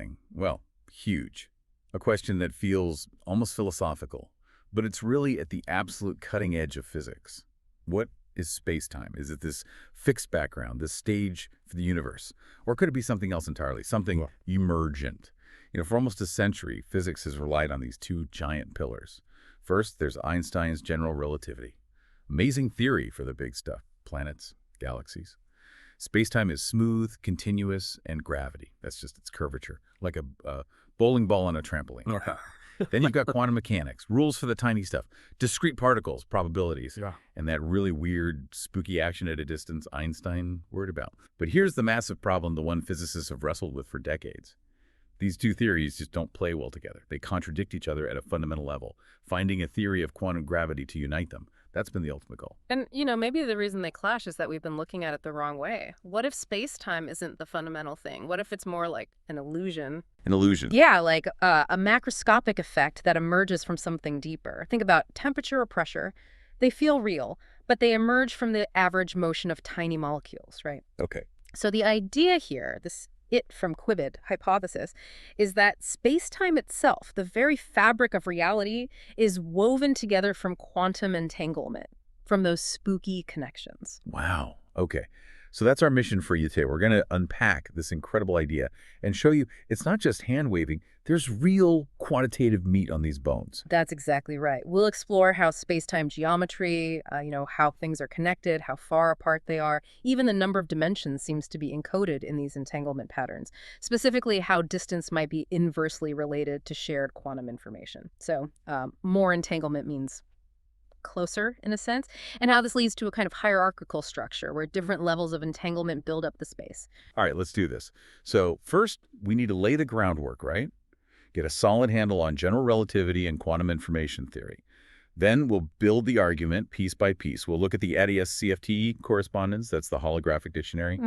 something, well, huge. A question that feels almost philosophical, but it's really at the absolute cutting edge of physics. What is space-time? Is it this fixed background, this stage for the universe? Or could it be something else entirely, something emergent? For almost a century, physics has relied on these two giant pillars. First, there's Einstein's General Relativity. Amazing theory for the big stuff, planets, galaxies. Space-time is smooth, continuous, and gravity. That's just its curvature, like a bowling ball on a trampoline. Then you've got quantum mechanics, rules for the tiny stuff, discrete particles, probabilities, and that really weird, spooky action at a distance Einstein worried about. But here's the massive problem, the one physicists have wrestled with for decades. These two theories just don't play well together. They contradict each other at a fundamental level. Finding a theory of quantum gravity to unite them, that's been the ultimate goal. And, maybe the reason they clash is that we've been looking at it the wrong way. What if space-time isn't the fundamental thing? What if it's more like an illusion? An illusion? Yeah, like a macroscopic effect that emerges from something deeper. Think about temperature or pressure. They feel real, but they emerge from the average motion of tiny molecules, right? Okay. So the idea here, this it from qubit hypothesis, is that space-time itself, the very fabric of reality, is woven together from quantum entanglement, from those spooky connections. Wow. Okay. So that's our mission for you today. We're going to unpack this incredible idea and show you it's not just hand-waving. There's real quantitative meat on these bones. That's exactly right. We'll explore how space-time geometry, how things are connected, how far apart they are. Even the number of dimensions seems to be encoded in these entanglement patterns. Specifically, how distance might be inversely related to shared quantum information. So more entanglement means closer in a sense, and how this leads to a kind of hierarchical structure where different levels of entanglement build up the space. All right, let's do this. So first, we need to lay the groundwork, right? Get a solid handle on general relativity and quantum information theory. Then we'll build the argument piece by piece. We'll look at the ADS-CFT correspondence, that's the holographic dictionary.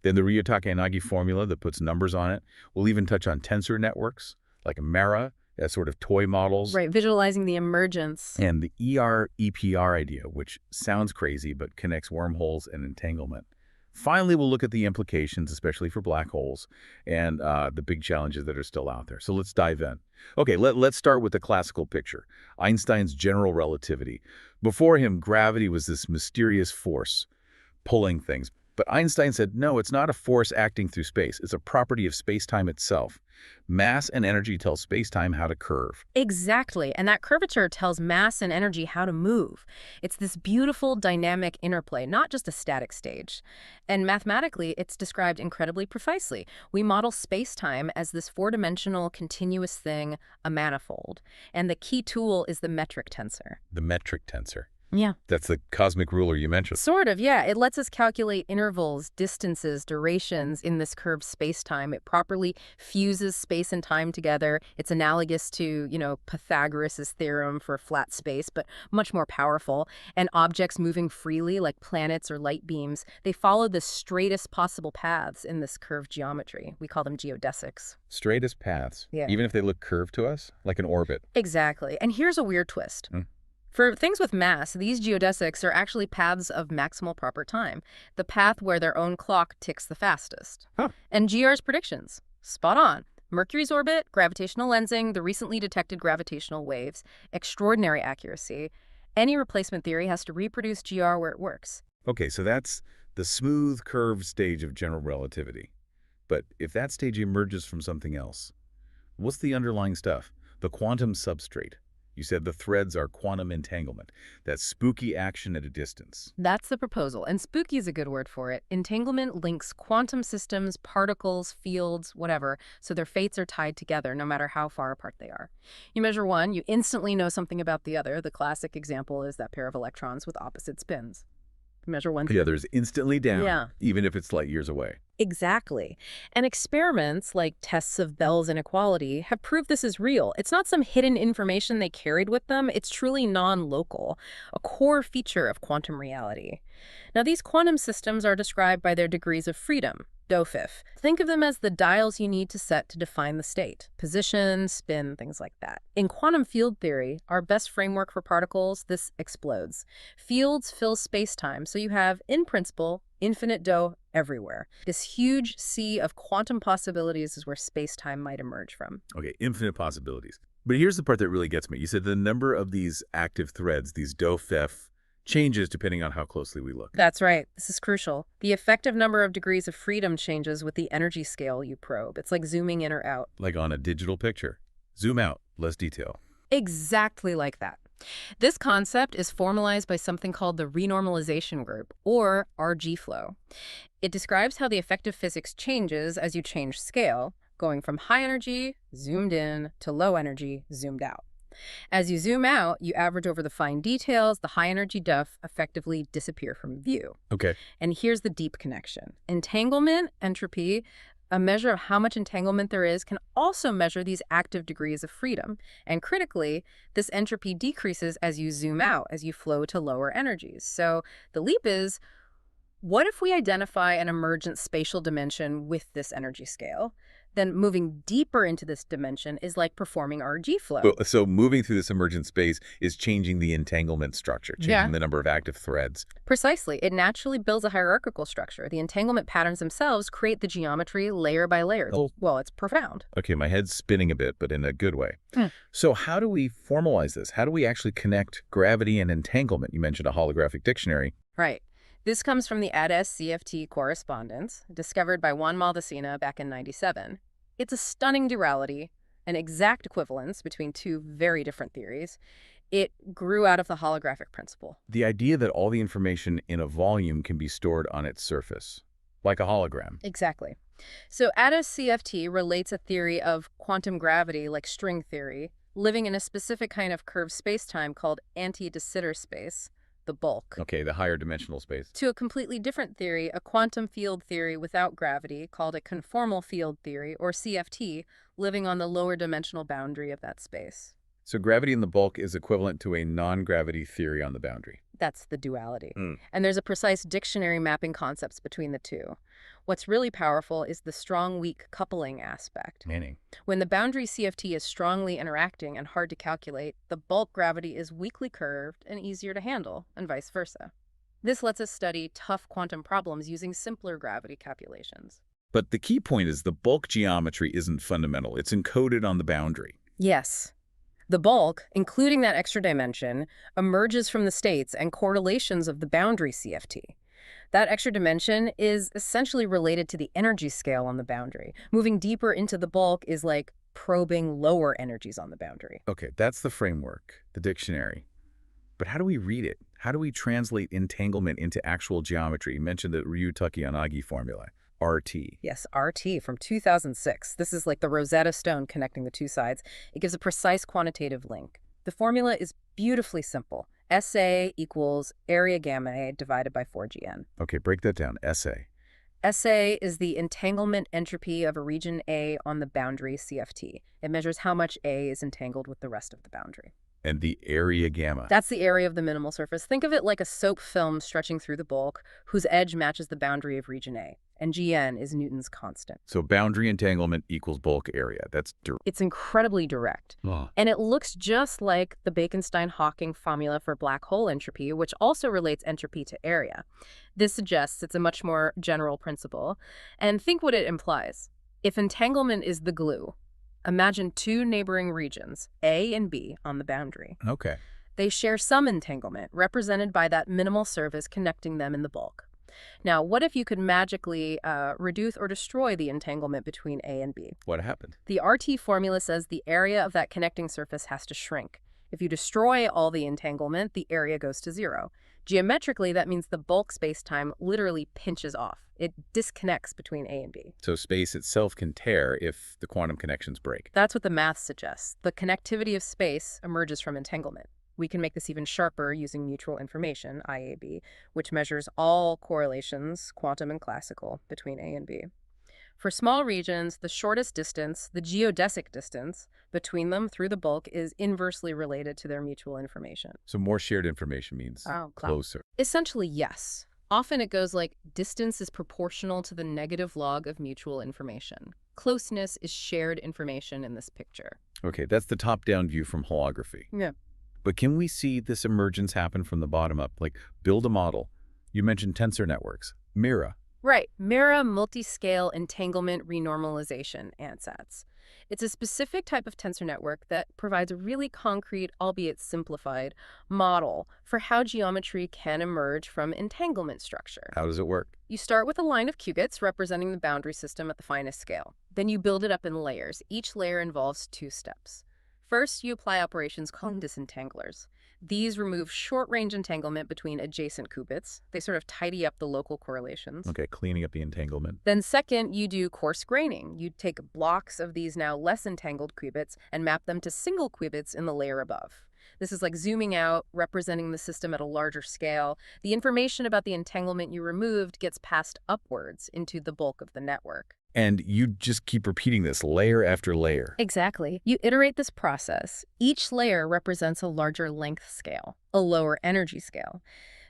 Then the Ryutake-Yanagi formula that puts numbers on it. We'll even touch on tensor networks, like Mera, as sort of toy models. Right, visualizing the emergence. And the ER-EPR idea, which sounds crazy but connects wormholes and entanglement. Finally, we'll look at the implications, especially for black holes, and the big challenges that are still out there. So let's dive in. Okay, let's start with the classical picture, Einstein's general relativity. Before him, gravity was this mysterious force pulling things. But Einstein said, no, it's not a force acting through space. It's a property of space-time itself. Mass and energy tell space-time how to curve. Exactly. And that curvature tells mass and energy how to move. It's this beautiful dynamic interplay, not just a static stage. And mathematically, it's described incredibly precisely. We model space-time as this four-dimensional continuous thing, a manifold. And the key tool is the metric tensor. The metric tensor. Yeah. That's the cosmic ruler you mentioned. Sort of, yeah. It lets us calculate intervals, distances, durations in this curved space-time. It properly fuses space and time together. It's analogous to, Pythagoras' theorem for flat space, but much more powerful. And objects moving freely, like planets or light beams, they follow the straightest possible paths in this curved geometry. We call them geodesics. Straightest paths? Yeah. Even if they look curved to us? Like an orbit? Exactly. And here's a weird twist. For things with mass, these geodesics are actually paths of maximal proper time, the path where their own clock ticks the fastest. And GR's predictions, spot on. Mercury's orbit, gravitational lensing, the recently detected gravitational waves, extraordinary accuracy. Any replacement theory has to reproduce GR where it works. Okay, so that's the smooth, curved stage of general relativity. But if that stage emerges from something else, what's the underlying stuff? The quantum substrate. You said the threads are quantum entanglement, that spooky action at a distance. That's the proposal, and spooky is a good word for it. Entanglement links quantum systems, particles, fields, whatever, so their fates are tied together no matter how far apart they are. You measure one, you instantly know something about the other. The classic example is that pair of electrons with opposite spins. Measure one. The other's instantly down, even if it's light years away. Exactly. And experiments like tests of Bell's inequality have proved this is real. It's not some hidden information they carried with them. It's truly non-local, a core feature of quantum reality. Now, these quantum systems are described by their degrees of freedom. DOFIF. Think of them as the dials you need to set to define the state. Position, spin, things like that. In quantum field theory, our best framework for particles, this explodes. Fields fill space-time, so you have, in principle, infinite DO everywhere. This huge sea of quantum possibilities is where space-time might emerge from. Okay, infinite possibilities. But here's the part that really gets me. You said the number of these active threads, these DOFIF, changes depending on how closely we look. That's right. This is crucial. The effective number of degrees of freedom changes with the energy scale you probe. It's like zooming in or out. Like on a digital picture. Zoom out, less detail. Exactly like that. This concept is formalized by something called the renormalization group, or RG flow. It describes how the effective physics changes as you change scale, going from high energy, zoomed in, to low energy, zoomed out. As you zoom out, you average over the fine details, the high-energy DUF effectively disappear from view. Okay. And here's the deep connection. Entanglement, entropy, a measure of how much entanglement there is, can also measure these active degrees of freedom. And critically, this entropy decreases as you zoom out, as you flow to lower energies. So the leap is, what if we identify an emergent spatial dimension with this energy scale? Then moving deeper into this dimension is like performing RG flow. Well, so moving through this emergent space is changing the entanglement structure, changing the number of active threads. Precisely. It naturally builds a hierarchical structure. The entanglement patterns themselves create the geometry layer by layer. Oh. Well, it's profound. Okay, my head's spinning a bit, but in a good way. So how do we formalize this? How do we actually connect gravity and entanglement? You mentioned a holographic dictionary. Right. This comes from the ADS-CFT correspondence, discovered by Juan Maldacena back in '97. It's a stunning duality, an exact equivalence between two very different theories. It grew out of the holographic principle. The idea that all the information in a volume can be stored on its surface, like a hologram. Exactly. So ADS-CFT relates a theory of quantum gravity, like string theory, living in a specific kind of curved space-time called anti-de Sitter space, the bulk. Okay, the higher dimensional space. To a completely different theory, a quantum field theory without gravity, called a conformal field theory, or CFT, living on the lower dimensional boundary of that space. So gravity in the bulk is equivalent to a non-gravity theory on the boundary. That's the duality. And there's a precise dictionary mapping concepts between the two. What's really powerful is the strong-weak coupling aspect. Meaning? When the boundary CFT is strongly interacting and hard to calculate, the bulk gravity is weakly curved and easier to handle, and vice versa. This lets us study tough quantum problems using simpler gravity calculations. But the key point is the bulk geometry isn't fundamental. It's encoded on the boundary. Yes. The bulk, including that extra dimension, emerges from the states and correlations of the boundary CFT. That extra dimension is essentially related to the energy scale on the boundary. Moving deeper into the bulk is like probing lower energies on the boundary. Okay, that's the framework, the dictionary. But how do we read it? How do we translate entanglement into actual geometry? You mentioned the Ryu-Takayanagi formula, RT. Yes, RT from 2006. This is like the Rosetta Stone connecting the two sides. It gives a precise quantitative link. The formula is beautifully simple. SA equals area gamma A divided by 4GN. Okay, break that down. SA. SA is the entanglement entropy of a region A on the boundary CFT. It measures how much A is entangled with the rest of the boundary. And the area gamma. That's the area of the minimal surface. Think of it like a soap film stretching through the bulk, whose edge matches the boundary of region A. And GN is Newton's constant. So boundary entanglement equals bulk area. That's direct. It's incredibly direct. And it looks just like the Bekenstein-Hawking formula for black hole entropy, which also relates entropy to area. This suggests it's a much more general principle. And think what it implies. If entanglement is the glue, imagine two neighboring regions, A and B, on the boundary. Okay. They share some entanglement, represented by that minimal surface connecting them in the bulk. Now, what if you could magically reduce or destroy the entanglement between A and B? What happened? The RT formula says the area of that connecting surface has to shrink. If you destroy all the entanglement, the area goes to zero. Geometrically, that means the bulk spacetime literally pinches off. It disconnects between A and B. So space itself can tear if the quantum connections break. That's what the math suggests. The connectivity of space emerges from entanglement. We can make this even sharper using mutual information, IAB, which measures all correlations, quantum and classical, between A and B. For small regions, the shortest distance, the geodesic distance, between them through the bulk is inversely related to their mutual information. So more shared information means closer. Essentially, yes. Often it goes like distance is proportional to the negative log of mutual information. Closeness is shared information in this picture. Okay, that's the top-down view from holography. Yeah. But can we see this emergence happen from the bottom up? Like, build a model. You mentioned tensor networks. Mira. Right. Mira multiscale entanglement renormalization, ANSATs. It's a specific type of tensor network that provides a really concrete, albeit simplified, model for how geometry can emerge from entanglement structure. How does it work? You start with a line of qubits representing the boundary system at the finest scale. Then you build it up in layers. Each layer involves 2 steps. First, you apply operations called disentanglers. These remove short-range entanglement between adjacent qubits. They sort of tidy up the local correlations. Okay, cleaning up the entanglement. Then second, you do coarse graining. You take blocks of these now less entangled qubits and map them to single qubits in the layer above. This is like zooming out, representing the system at a larger scale. The information about the entanglement you removed gets passed upwards into the bulk of the network. And you just keep repeating this layer after layer. Exactly. You iterate this process. Each layer represents a larger length scale, a lower energy scale.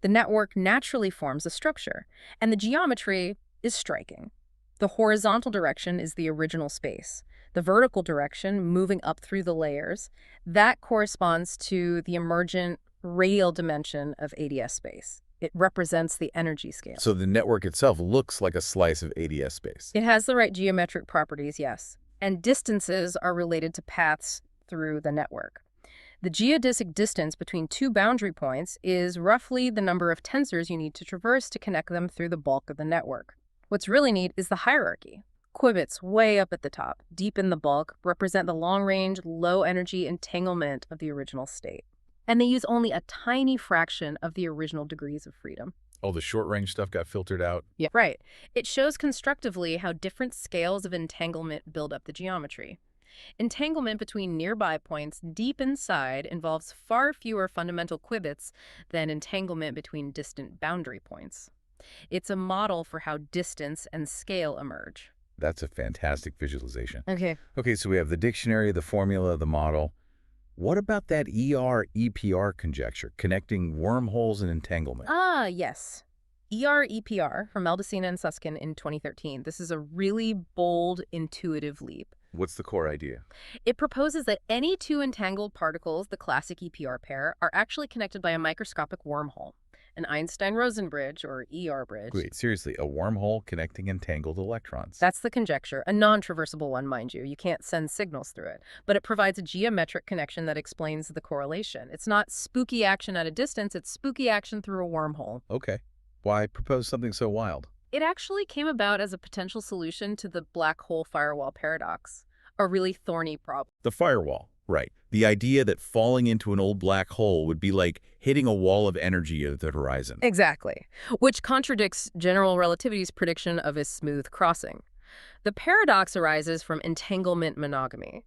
The network naturally forms a structure, and the geometry is striking. The horizontal direction is the original space. The vertical direction, moving up through the layers, that corresponds to the emergent radial dimension of ADS space. It represents the energy scale. So the network itself looks like a slice of ADS space. It has the right geometric properties, yes. And distances are related to paths through the network. The geodesic distance between 2 boundary points is roughly the number of tensors you need to traverse to connect them through the bulk of the network. What's really neat is the hierarchy. Qubits way up at the top, deep in the bulk, represent the long-range, low-energy entanglement of the original state. And they use only a tiny fraction of the original degrees of freedom. All the short-range stuff got filtered out. Yeah, right. It shows constructively how different scales of entanglement build up the geometry. Entanglement between nearby points deep inside involves far fewer fundamental qubits than entanglement between distant boundary points. It's a model for how distance and scale emerge. That's a fantastic visualization. Okay. Okay, so we have the dictionary, the formula, the model. What about that ER-EPR conjecture, connecting wormholes and entanglement? Ah, yes. ER-EPR from Meldicina and Susskind in 2013. This is a really bold, intuitive leap. What's the core idea? It proposes that any 2 entangled particles, the classic EPR pair, are actually connected by a microscopic wormhole, an Einstein-Rosen bridge, or ER bridge. Wait, seriously, a wormhole connecting entangled electrons? That's the conjecture, a non-traversable one, mind you. You can't send signals through it. But it provides a geometric connection that explains the correlation. It's not spooky action at a distance, it's spooky action through a wormhole. Okay. Why propose something so wild? It actually came about as a potential solution to the black hole firewall paradox, a really thorny problem. The firewall, right. The idea that falling into an old black hole would be like hitting a wall of energy at the horizon. Exactly, which contradicts General Relativity's prediction of a smooth crossing. The paradox arises from entanglement monogamy.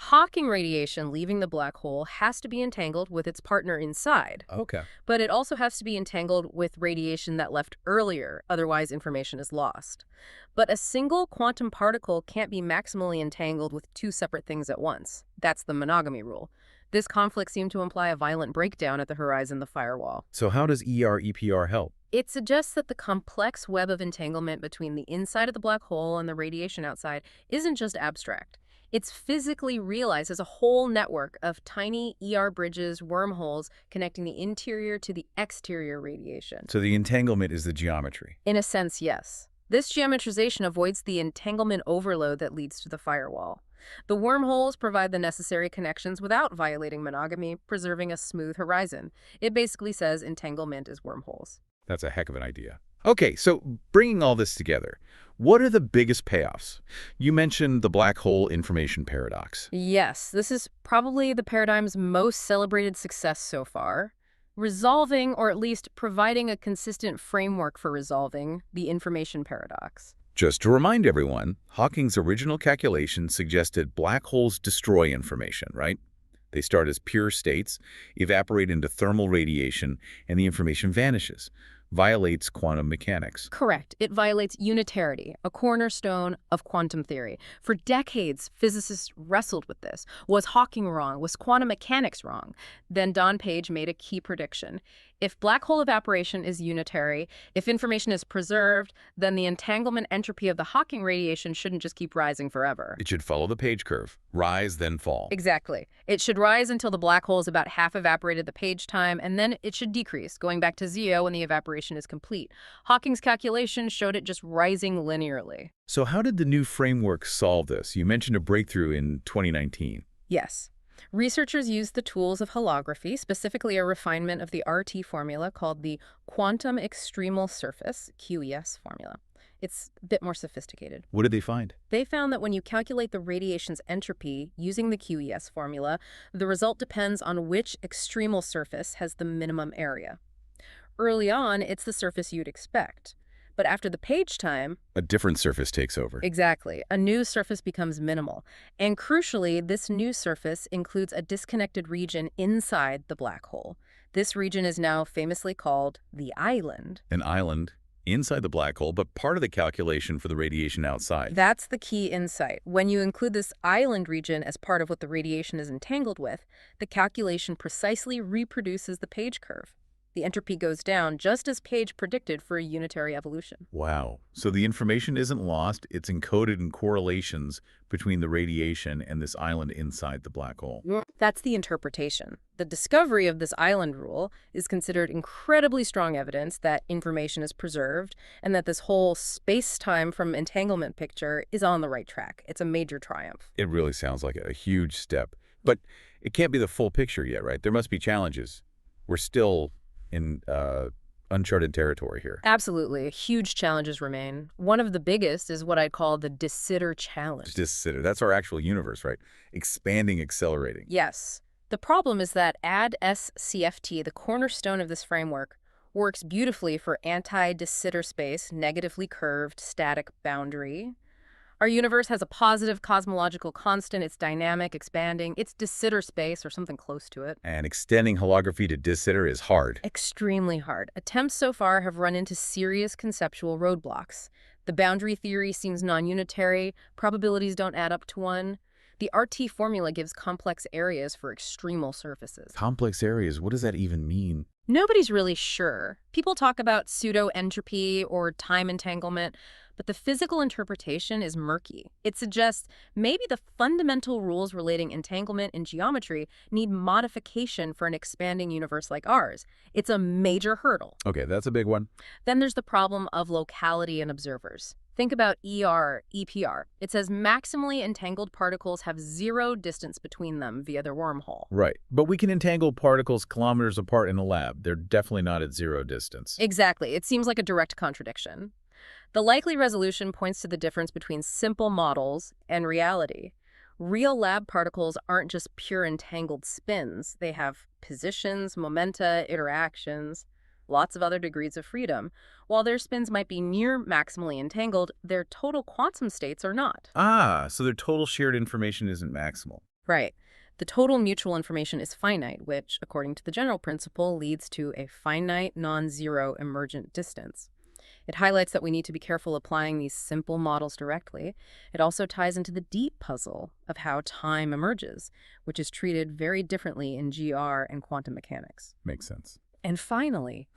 Hawking radiation leaving the black hole has to be entangled with its partner inside. Okay. But it also has to be entangled with radiation that left earlier, otherwise information is lost. But a single quantum particle can't be maximally entangled with 2 separate things at once. That's the monogamy rule. This conflict seemed to imply a violent breakdown at the horizon, the firewall. So how does ER-EPR help? It suggests that the complex web of entanglement between the inside of the black hole and the radiation outside isn't just abstract. It's physically realized as a whole network of tiny ER bridges, wormholes, connecting the interior to the exterior radiation. So the entanglement is the geometry. In a sense, yes. This geometrization avoids the entanglement overload that leads to the firewall. The wormholes provide the necessary connections without violating monogamy, preserving a smooth horizon. It basically says entanglement is wormholes. That's a heck of an idea. Okay, so bringing all this together, what are the biggest payoffs? You mentioned the black hole information paradox. Yes, this is probably the paradigm's most celebrated success so far. Resolving, or at least providing a consistent framework for resolving, the information paradox. Just to remind everyone, Hawking's original calculation suggested black holes destroy information, right? They start as pure states, evaporate into thermal radiation, and the information vanishes. Violates quantum mechanics. Correct. It violates unitarity, a cornerstone of quantum theory. For decades, physicists wrestled with this. Was Hawking wrong? Was quantum mechanics wrong? Then Don Page made a key prediction. If black hole evaporation is unitary, if information is preserved, then the entanglement entropy of the Hawking radiation shouldn't just keep rising forever. It should follow the page curve. Rise, then fall. Exactly. It should rise until the black hole is about half evaporated the page time, and then it should decrease, going back to zero when the evaporation is complete. Hawking's calculations showed it just rising linearly. So how did the new framework solve this? You mentioned a breakthrough in 2019. Yes. Researchers used the tools of holography, specifically a refinement of the RT formula called the Quantum Extremal Surface, QES formula. It's a bit more sophisticated. What did they find? They found that when you calculate the radiation's entropy using the QES formula, the result depends on which extremal surface has the minimum area. Early on, it's the surface you'd expect. But after the page time, A different surface takes over. exactly, a new surface becomes minimal. And crucially, this new surface includes a disconnected region inside the black hole. This region is now famously called the island. An island inside the black hole, but part of the calculation for the radiation outside. That's the key insight. When you include this island region as part of what the radiation is entangled with, the calculation precisely reproduces the page curve. The entropy goes down just as Page predicted for a unitary evolution. Wow. So the information isn't lost, it's encoded in correlations between the radiation and this island inside the black hole. That's the interpretation. The discovery of this island rule is considered incredibly strong evidence that information is preserved and that this whole space-time from entanglement picture is on the right track. It's a major triumph. It really sounds like a huge step. But it can't be the full picture yet, right? There must be challenges. We're still in uncharted territory here. Absolutely. Huge challenges remain. One of the biggest is what I call the de Sitter challenge. De Sitter, that's our actual universe, right? Expanding, accelerating. Yes. The problem is that AD-SCFT, the cornerstone of this framework, works beautifully for anti-de Sitter space, negatively curved, static boundary. Our universe has a positive cosmological constant. It's dynamic, expanding. It's de Sitter space or something close to it. And extending holography to de Sitter is hard. Extremely hard. Attempts so far have run into serious conceptual roadblocks. The boundary theory seems non-unitary. Probabilities don't add up to one. The RT formula gives complex areas for extremal surfaces. Complex areas, what does that even mean? Nobody's really sure. People talk about pseudo-entropy or time entanglement, but the physical interpretation is murky. It suggests maybe the fundamental rules relating entanglement in geometry need modification for an expanding universe like ours. It's a major hurdle. Okay, that's a big one. Then there's the problem of locality and observers. Think about EPR. It says maximally entangled particles have zero distance between them via their wormhole. Right, but we can entangle particles kilometers apart in a lab. They're definitely not at zero distance. Exactly. It seems like a direct contradiction. The likely resolution points to the difference between simple models and reality. Real lab particles aren't just pure entangled spins. They have positions, momenta, interactions, lots of other degrees of freedom. While their spins might be near maximally entangled, their total quantum states are not. Ah, so their total shared information isn't maximal. Right. The total mutual information is finite, which, according to the general principle, leads to a finite, non-zero emergent distance. It highlights that we need to be careful applying these simple models directly. It also ties into the deep puzzle of how time emerges, which is treated very differently in GR and quantum mechanics. Makes sense. And finally,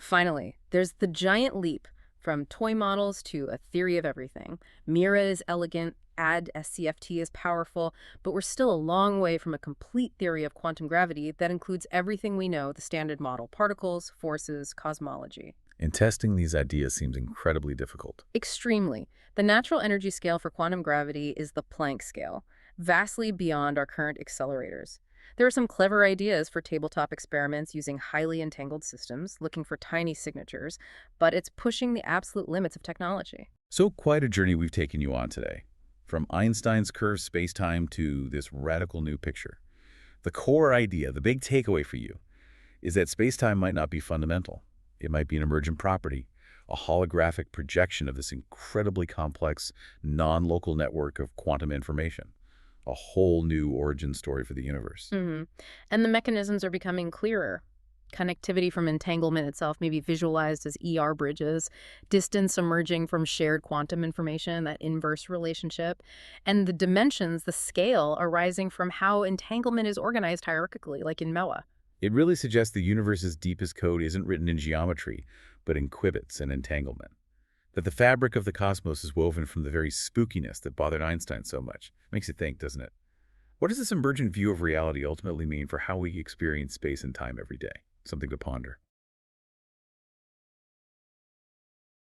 there's the giant leap from toy models to a theory of everything. Mira is elegant, AD-SCFT is powerful, but we're still a long way from a complete theory of quantum gravity that includes everything we know, the standard model, particles, forces, cosmology. And testing these ideas seems incredibly difficult. Extremely. The natural energy scale for quantum gravity is the Planck scale, vastly beyond our current accelerators. There are some clever ideas for tabletop experiments using highly entangled systems, looking for tiny signatures, but it's pushing the absolute limits of technology. So quite a journey we've taken you on today. From Einstein's curved spacetime to this radical new picture. The core idea, the big takeaway for you, is that spacetime might not be fundamental. It might be an emergent property, a holographic projection of this incredibly complex, non-local network of quantum information. A whole new origin story for the universe. And the mechanisms are becoming clearer. Connectivity from entanglement itself may be visualized as ER bridges, distance emerging from shared quantum information, that inverse relationship, and the dimensions, the scale, arising from how entanglement is organized hierarchically, like in MEWA. It really suggests the universe's deepest code isn't written in geometry, but in qubits and entanglement. That the fabric of the cosmos is woven from the very spookiness that bothered Einstein so much. Makes you think, doesn't it? What does this emergent view of reality ultimately mean for how we experience space and time every day? Something to ponder.